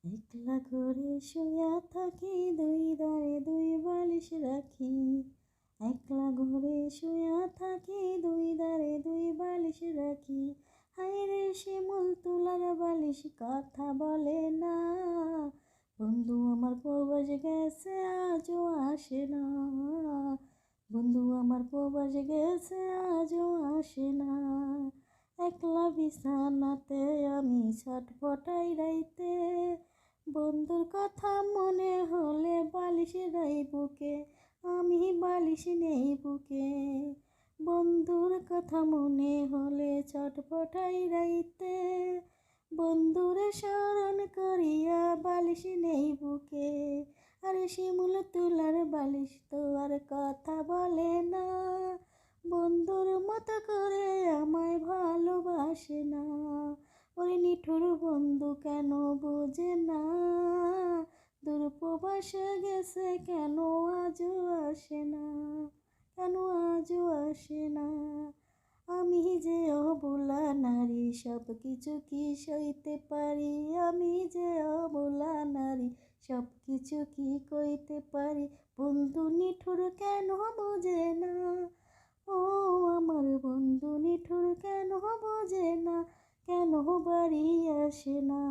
একলা ঘরে শুয়া থাকি, দুই ধারে দুই বালিশ রাখি। একলা ঘরে শুয়া থাকি, দুই ধারে দুই বালিশ রাখি। হায়রে শিমুল তুলার বালিশ কথা বলে না, বন্ধু আমার প্রবাস গেছে আজও আসে না। বন্ধু আমার প্রবাস গেছে আজও আসে না। একলা বিছানাতে আমি ছটফটাই রাইতে, বন্ধুর কথা মনে হলে বালিশ নাই বুকে, আমি বালিশ নেই বুকে। বন্ধুর কথা মনে হলে ছটফটাই রাইতে, বন্ধুরে স্মরণ করিয়া বালিশ নেই বুকে। আরে শিমুল তুলার বালিশ তো আর কথা বলে না, বন্ধুর মতো করে আমায় ভালোবাসে না। ওরে নিঠুর বন্ধু কেন বোঝে না, দূর প্রবাসে গেছে কেন আজও আসে না, কেন আজও আসে না। আমি যে অবলা নারী, সব কিছু কি সইতে পারি। আমি যে অবলা নারী, সব কিছু কি কইতে পারি। বন্ধু নিঠুর কেন বোঝে না, ও আমার বন্ধু নিঠুর কেন বোঝে না, কেন বাড়ি আসে না।